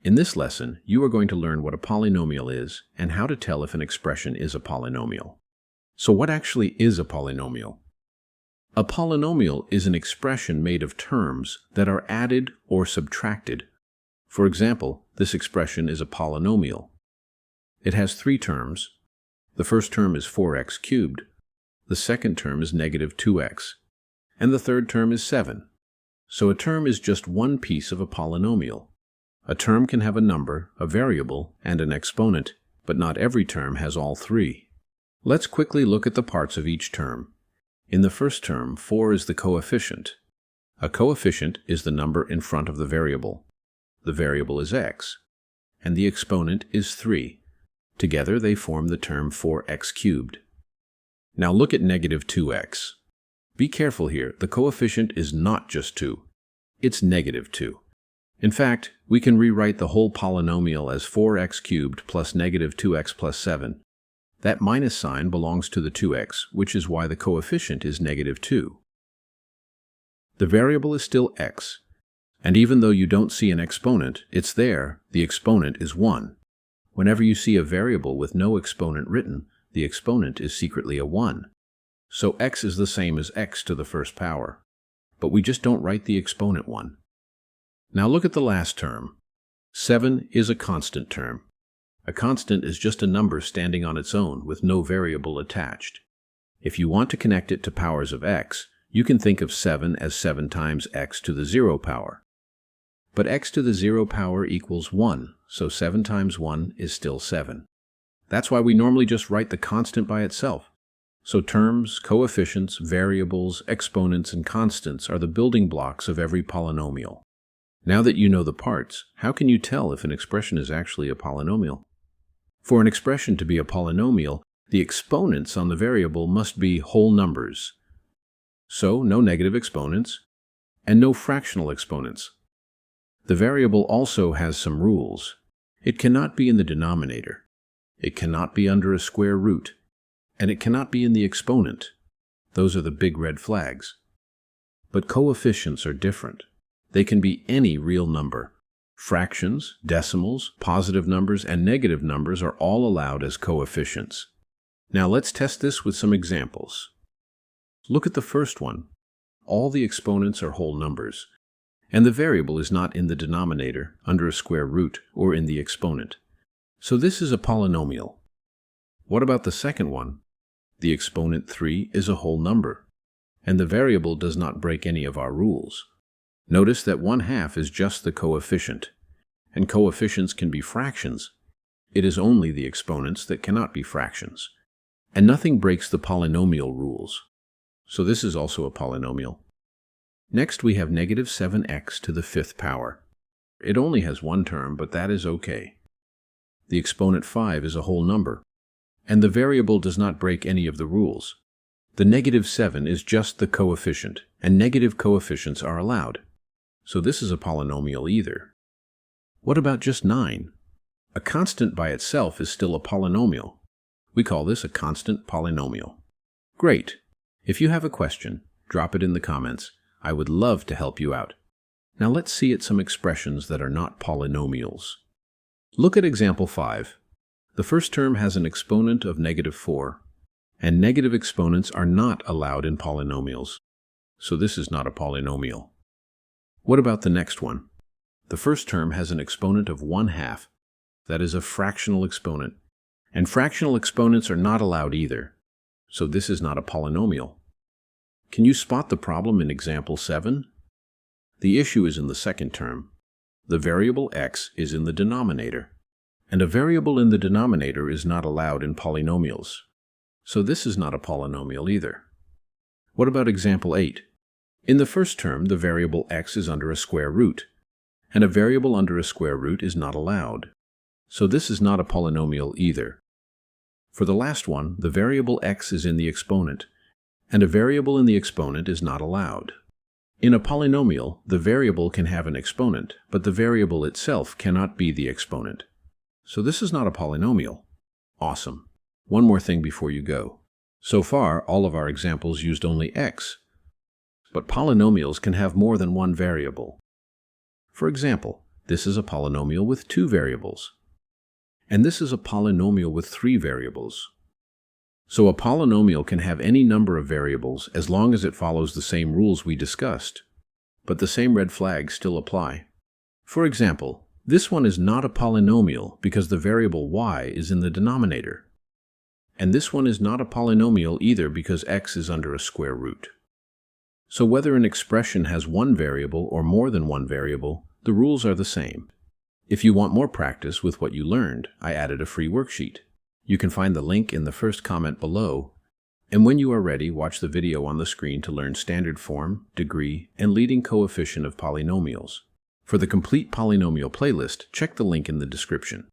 In this lesson, you are going to learn what a polynomial is and how to tell if an expression is a polynomial. So what actually is a polynomial? A polynomial is an expression made of terms that are added or subtracted. For example, this expression is a polynomial. It has three terms. The first term is 4x cubed, the second term is negative 2x, and the third term is 7. So a term is just one piece of a polynomial. A term can have a number, a variable, and an exponent, but not every term has all three. Let's quickly look at the parts of each term. In the first term, 4 is the coefficient. A coefficient is the number in front of the variable. The variable is x, and the exponent is 3. Together they form the term 4x cubed. Now look at negative 2x. Be careful here, the coefficient is not just 2. It's negative 2. In fact, we can rewrite the whole polynomial as 4x cubed plus negative 2x plus 7. That minus sign belongs to the 2x, which is why the coefficient is negative 2. The variable is still x, and even though you don't see an exponent, it's there, the exponent is 1. Whenever you see a variable with no exponent written, the exponent is secretly a 1. So x is the same as x to the first power, but we just don't write the exponent 1. Now look at the last term. 7 is a constant term. A constant is just a number standing on its own with no variable attached. If you want to connect it to powers of x, you can think of 7 as 7 times x to the 0 power. But x to the 0 power equals 1, so 7 times 1 is still 7. That's why we normally just write the constant by itself. So terms, coefficients, variables, exponents, and constants are the building blocks of every polynomial. Now that you know the parts, how can you tell if an expression is actually a polynomial? For an expression to be a polynomial, the exponents on the variable must be whole numbers. So no negative exponents, and no fractional exponents. The variable also has some rules. It cannot be in the denominator. It cannot be under a square root. And it cannot be in the exponent. Those are the big red flags. But coefficients are different. They can be any real number. Fractions, decimals, positive numbers, and negative numbers are all allowed as coefficients. Now let's test this with some examples. Look at the first one. All the exponents are whole numbers, and the variable is not in the denominator, under a square root, or in the exponent. So this is a polynomial. What about the second one? The exponent 3 is a whole number, and the variable does not break any of our rules. Notice that 1/2 is just the coefficient, and coefficients can be fractions. It is only the exponents that cannot be fractions. And nothing breaks the polynomial rules. So this is also a polynomial. Next we have negative 7x to the 5th power. It only has one term, but that is okay. The exponent 5 is a whole number, and the variable does not break any of the rules. The negative 7 is just the coefficient, and negative coefficients are allowed. So this is a polynomial either. What about just 9? A constant by itself is still a polynomial. We call this a constant polynomial. Great! If you have a question, drop it in the comments. I would love to help you out. Now let's see at some expressions that are not polynomials. Look at example 5. The first term has an exponent of negative 4, and negative exponents are not allowed in polynomials. So this is not a polynomial. What about the next one? The first term has an exponent of 1/2. That is a fractional exponent. And fractional exponents are not allowed either. So this is not a polynomial. Can you spot the problem in example 7? The issue is in the second term. The variable x is in the denominator. And a variable in the denominator is not allowed in polynomials. So this is not a polynomial either. What about example 8? In the first term, the variable x is under a square root, and a variable under a square root is not allowed. So this is not a polynomial either. For the last one, the variable x is in the exponent, and a variable in the exponent is not allowed. In a polynomial, the variable can have an exponent, but the variable itself cannot be the exponent. So this is not a polynomial. Awesome. One more thing before you go. So far, all of our examples used only x. But polynomials can have more than one variable. For example, This is a polynomial with 2 variables. And this is a polynomial with 3 variables. So a polynomial can have any number of variables as long as it follows the same rules we discussed. But the same red flags still apply. For example, this one is not a polynomial because the variable y is in the denominator. And this one is not a polynomial either because x is under a square root. So whether an expression has one variable or more than one variable, the rules are the same. If you want more practice with what you learned, I added a free worksheet. You can find the link in the first comment below. And when you are ready, watch the video on the screen to learn standard form, degree, and leading coefficient of polynomials. For the complete polynomial playlist, check the link in the description.